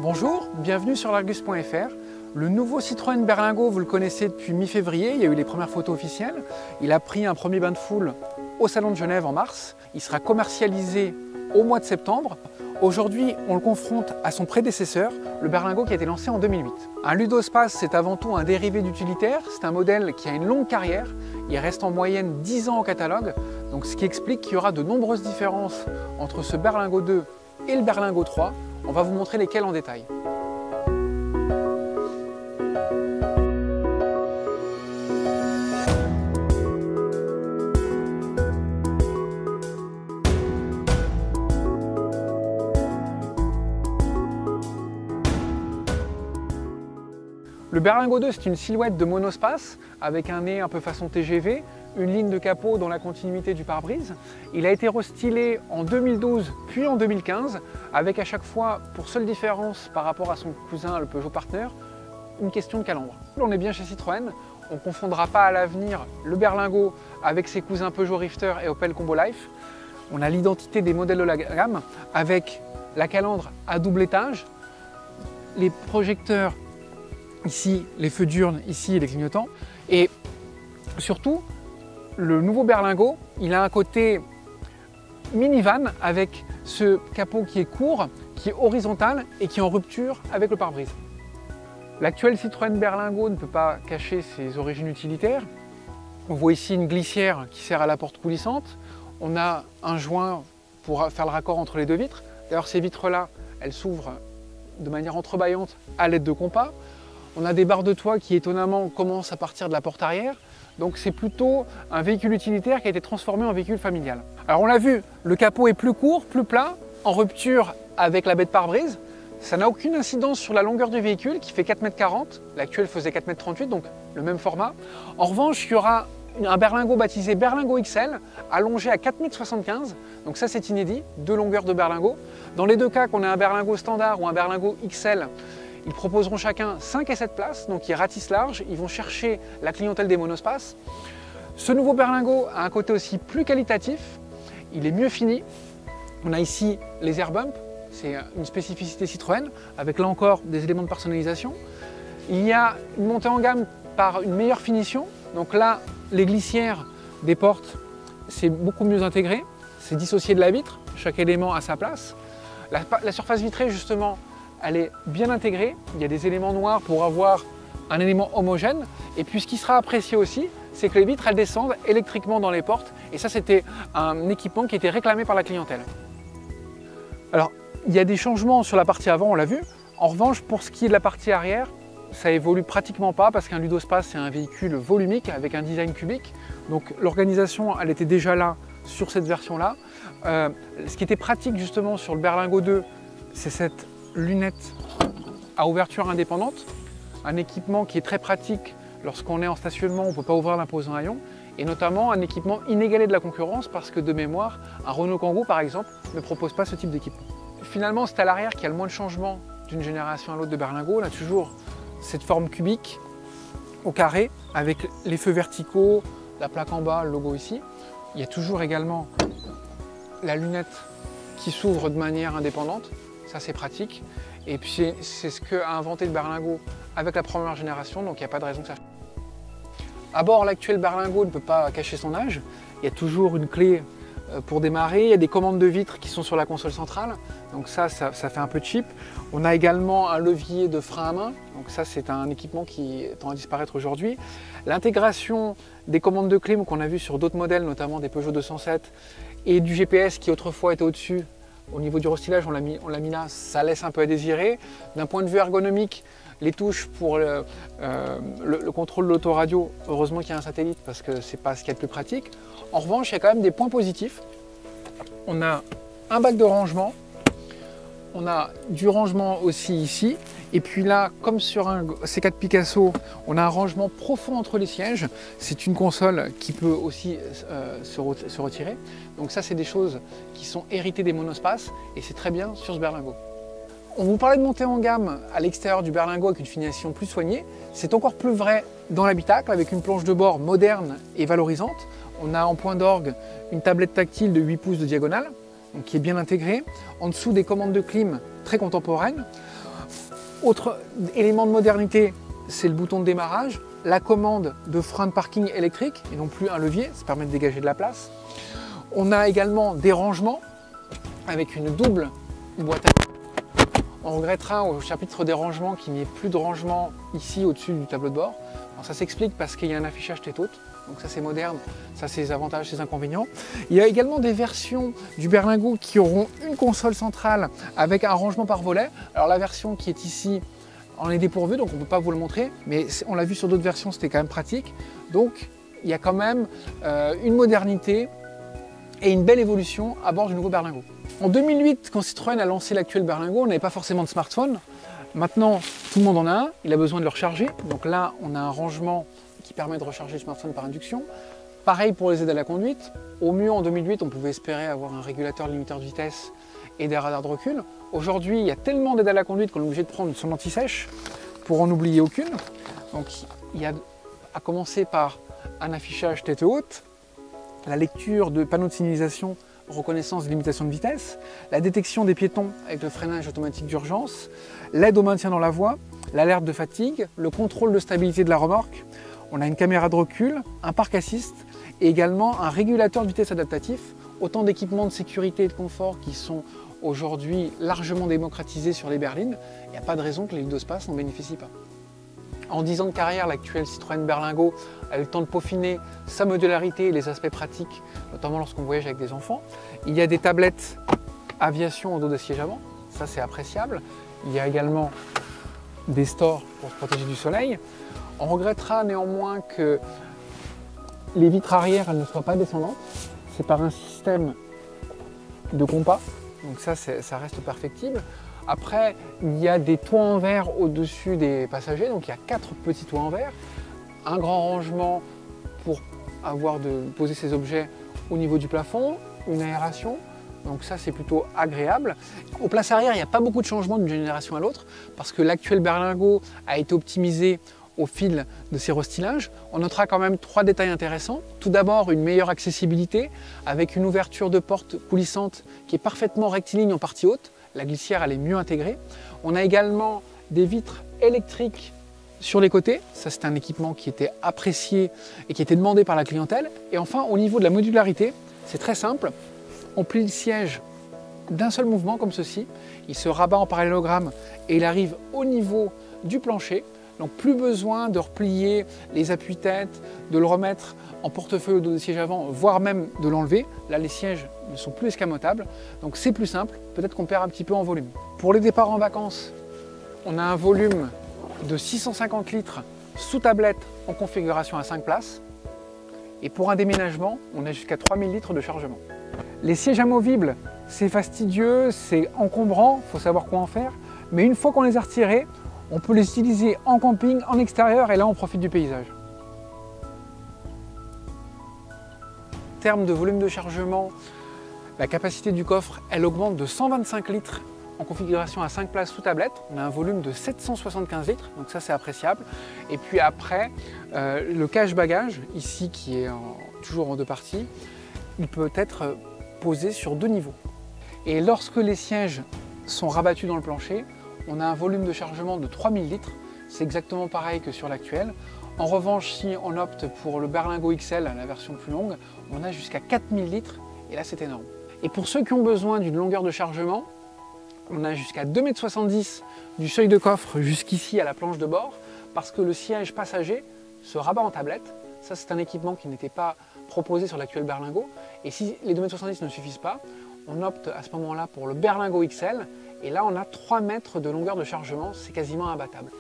Bonjour, bienvenue sur l'Argus.fr. Le nouveau Citroën Berlingo, vous le connaissez depuis mi-février, il y a eu les premières photos officielles. Il a pris un premier bain de foule au Salon de Genève en mars. Il sera commercialisé au mois de septembre. Aujourd'hui, on le confronte à son prédécesseur, le Berlingo qui a été lancé en 2008. Un Ludospace, c'est avant tout un dérivé d'utilitaire. C'est un modèle qui a une longue carrière. Il reste en moyenne 10 ans au catalogue. Donc, ce qui explique qu'il y aura de nombreuses différences entre ce Berlingo 2 et le Berlingo 3. On va vous montrer lesquels en détail. Le Berlingo 2, c'est une silhouette de monospace avec un nez un peu façon TGV, une ligne de capot dans la continuité du pare-brise. Il a été restylé en 2012 puis en 2015 avec à chaque fois, pour seule différence par rapport à son cousin le Peugeot Partner, une question de calandre. On est bien chez Citroën, on ne confondra pas à l'avenir le Berlingo avec ses cousins Peugeot Rifter et Opel Combo Life. On a l'identité des modèles de la gamme avec la calandre à double étage, les projecteurs ici, les feux diurnes, ici les clignotants. Et surtout, le nouveau Berlingo, il a un côté minivan avec ce capot qui est court, qui est horizontal et qui est en rupture avec le pare-brise. L'actuel Citroën Berlingo ne peut pas cacher ses origines utilitaires. On voit ici une glissière qui sert à la porte coulissante. On a un joint pour faire le raccord entre les deux vitres. D'ailleurs, ces vitres-là, elles s'ouvrent de manière entrebâillante à l'aide de compas. On a des barres de toit qui étonnamment commencent à partir de la porte arrière. Donc c'est plutôt un véhicule utilitaire qui a été transformé en véhicule familial. Alors on l'a vu, le capot est plus court, plus plat, en rupture avec la baie de pare-brise. Ça n'a aucune incidence sur la longueur du véhicule qui fait 4,40 m. L'actuel faisait 4,38 m, donc le même format. En revanche, il y aura un Berlingo baptisé Berlingo XL, allongé à 4,75 m. Donc ça c'est inédit, deux longueurs de Berlingo. Dans les deux cas, qu'on ait un Berlingo standard ou un Berlingo XL, ils proposeront chacun 5 et 7 places, donc ils ratissent large, ils vont chercher la clientèle des monospaces. Ce nouveau Berlingo a un côté aussi plus qualitatif, il est mieux fini. On a ici les air bumps, c'est une spécificité Citroën, avec là encore des éléments de personnalisation. Il y a une montée en gamme par une meilleure finition, donc là les glissières des portes, c'est beaucoup mieux intégré, c'est dissocié de la vitre, chaque élément a sa place. La surface vitrée justement, elle est bien intégrée, il y a des éléments noirs pour avoir un élément homogène. Et puis ce qui sera apprécié aussi, c'est que les vitres elles descendent électriquement dans les portes. Et ça c'était un équipement qui était réclamé par la clientèle. Alors il y a des changements sur la partie avant, on l'a vu. En revanche, pour ce qui est de la partie arrière, ça évolue pratiquement pas parce qu'un Ludospace c'est un véhicule volumique avec un design cubique. Donc l'organisation elle était déjà là sur cette version-là. Ce qui était pratique justement sur le Berlingo 2, c'est cette lunette à ouverture indépendante, un équipement qui est très pratique lorsqu'on est en stationnement, on ne peut pas ouvrir l'imposant haillon, et notamment un équipement inégalé de la concurrence parce que de mémoire, un Renault Kangoo par exemple ne propose pas ce type d'équipement. Finalement, c'est à l'arrière qu'il y a le moins de changements d'une génération à l'autre de Berlingo. On a toujours cette forme cubique au carré avec les feux verticaux, la plaque en bas, le logo ici. Il y a toujours également la lunette qui s'ouvre de manière indépendante. Ça c'est pratique, et puis c'est ce qu'a inventé le Berlingo avec la première génération, donc il n'y a pas de raison que ça change. À bord, l'actuel Berlingo ne peut pas cacher son âge, il y a toujours une clé pour démarrer, il y a des commandes de vitres qui sont sur la console centrale, donc ça fait un peu cheap. On a également un levier de frein à main, donc ça c'est un équipement qui tend à disparaître aujourd'hui. L'intégration des commandes de clim qu'on a vu sur d'autres modèles, notamment des Peugeot 207, et du GPS qui autrefois était au-dessus. Au niveau du restylage, on l'a mis là, ça laisse un peu à désirer. D'un point de vue ergonomique, les touches pour le contrôle de l'autoradio, heureusement qu'il y a un satellite parce que c'est pas ce qu'il y a de plus pratique. En revanche, il y a quand même des points positifs. On a un bac de rangement, on a du rangement aussi ici, et puis là, comme sur un C4 Picasso, on a un rangement profond entre les sièges. C'est une console qui peut aussi se retirer. Donc ça, c'est des choses qui sont héritées des monospaces, et c'est très bien sur ce Berlingo. On vous parlait de montée en gamme à l'extérieur du Berlingo avec une finition plus soignée. C'est encore plus vrai dans l'habitacle avec une planche de bord moderne et valorisante. On a en point d'orgue une tablette tactile de 8 pouces de diagonale, donc qui est bien intégrée. En dessous, des commandes de clim très contemporaines. Autre élément de modernité, c'est le bouton de démarrage, la commande de frein de parking électrique et non plus un levier, ça permet de dégager de la place. On a également des rangements avec une double boîte à outils. On regrettera au chapitre des rangements qu'il n'y ait plus de rangement ici au-dessus du tableau de bord. Alors ça s'explique parce qu'il y a un affichage tête-haute, donc ça c'est moderne, ça c'est ses avantages, ses inconvénients. Il y a également des versions du berlingot qui auront une console centrale avec un rangement par volet. Alors la version qui est ici en est dépourvue, donc on ne peut pas vous le montrer, mais on l'a vu sur d'autres versions, c'était quand même pratique. Donc il y a quand même une modernité et une belle évolution à bord du nouveau berlingot. En 2008, quand Citroën a lancé l'actuel berlingot, on n'avait pas forcément de smartphone. Maintenant, tout le monde en a un, il a besoin de le recharger. Donc là, on a un rangement qui permet de recharger le smartphone par induction. Pareil pour les aides à la conduite. Au mieux, en 2008, on pouvait espérer avoir un régulateur limiteur de vitesse et des radars de recul. Aujourd'hui, il y a tellement d'aides à la conduite qu'on est obligé de prendre son anti-sèche pour en oublier aucune. Donc il y a à commencer par un affichage tête haute, la lecture de panneaux de signalisation, reconnaissance des limitations de vitesse, la détection des piétons avec le freinage automatique d'urgence, l'aide au maintien dans la voie, l'alerte de fatigue, le contrôle de stabilité de la remorque. On a une caméra de recul, un parc assist et également un régulateur de vitesse adaptatif. Autant d'équipements de sécurité et de confort qui sont aujourd'hui largement démocratisés sur les berlines. Il n'y a pas de raison que les Ludospace n'en bénéficient pas. En 10 ans de carrière, l'actuel Citroën Berlingot a eu le temps de peaufiner sa modularité et les aspects pratiques, notamment lorsqu'on voyage avec des enfants. Il y a des tablettes aviation au dos de siège avant, ça c'est appréciable. Il y a également des stores pour se protéger du soleil. On regrettera néanmoins que les vitres arrière elles ne soient pas descendantes. C'est par un système de compas, donc ça reste perfectible. Après, il y a des toits en verre au-dessus des passagers, donc il y a 4 petits toits en verre, un grand rangement pour poser ses objets au niveau du plafond, une aération, donc ça c'est plutôt agréable. Aux places arrière, il n'y a pas beaucoup de changements d'une génération à l'autre, parce que l'actuel berlingot a été optimisé au fil de ses restylages. On notera quand même 3 détails intéressants. Tout d'abord, une meilleure accessibilité avec une ouverture de porte coulissante qui est parfaitement rectiligne en partie haute. La glissière elle est mieux intégrée. On a également des vitres électriques sur les côtés. Ça c'est un équipement qui était apprécié et qui était demandé par la clientèle. Et enfin, au niveau de la modularité, c'est très simple. On plie le siège d'un seul mouvement comme ceci. Il se rabat en parallélogramme et il arrive au niveau du plancher. Donc plus besoin de replier les appuis-têtes, de le remettre en portefeuille au dos du siège avant, voire même de l'enlever. Là, les sièges ne sont plus escamotables, donc c'est plus simple. Peut-être qu'on perd un petit peu en volume. Pour les départs en vacances, on a un volume de 650 litres sous tablette en configuration à 5 places. Et pour un déménagement, on a jusqu'à 3000 litres de chargement. Les sièges amovibles, c'est fastidieux, c'est encombrant, il faut savoir quoi en faire. Mais une fois qu'on les a retirés, on peut les utiliser en camping, en extérieur, et là on profite du paysage. En termes de volume de chargement, la capacité du coffre, elle augmente de 125 litres en configuration à 5 places sous tablette. On a un volume de 775 litres, donc ça c'est appréciable. Et puis après, le cache-bagages, ici qui est toujours en 2 parties, il peut être posé sur 2 niveaux. Et lorsque les sièges sont rabattus dans le plancher, on a un volume de chargement de 3000 litres, c'est exactement pareil que sur l'actuel. En revanche, si on opte pour le Berlingot XL, la version plus longue, on a jusqu'à 4000 litres, et là c'est énorme. Et pour ceux qui ont besoin d'une longueur de chargement, on a jusqu'à 2,70 m du seuil de coffre jusqu'ici à la planche de bord, parce que le siège passager se rabat en tablette. Ça c'est un équipement qui n'était pas proposé sur l'actuel Berlingot. Et si les 2,70 m ne suffisent pas, on opte à ce moment-là pour le Berlingot XL, et là on a 3 mètres de longueur de chargement, c'est quasiment imbattable.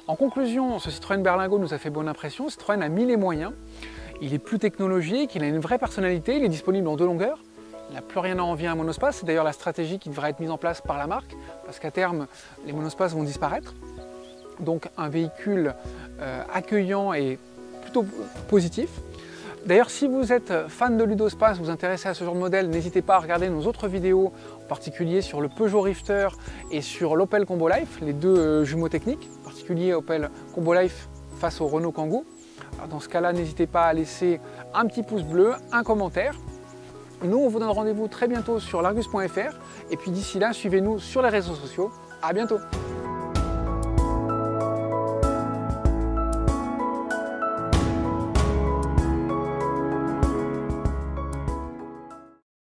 En conclusion, ce Citroën Berlingot nous a fait bonne impression. Citroën a mis les moyens, il est plus technologique, il a une vraie personnalité, il est disponible en 2 longueurs. Il n'a plus rien à envier à un monospace, c'est d'ailleurs la stratégie qui devrait être mise en place par la marque, parce qu'à terme, les monospaces vont disparaître. Donc un véhicule accueillant et plutôt positif. D'ailleurs, si vous êtes fan de Ludospace, vous intéressez à ce genre de modèle, n'hésitez pas à regarder nos autres vidéos, en particulier sur le Peugeot Rifter et sur l'Opel Combo Life, les 2 jumeaux techniques, en particulier Opel Combo Life face au Renault Kangoo. Alors dans ce cas-là, n'hésitez pas à laisser un petit pouce bleu, un commentaire. Nous, on vous donne rendez-vous très bientôt sur largus.fr et puis d'ici là, suivez-nous sur les réseaux sociaux. À bientôt!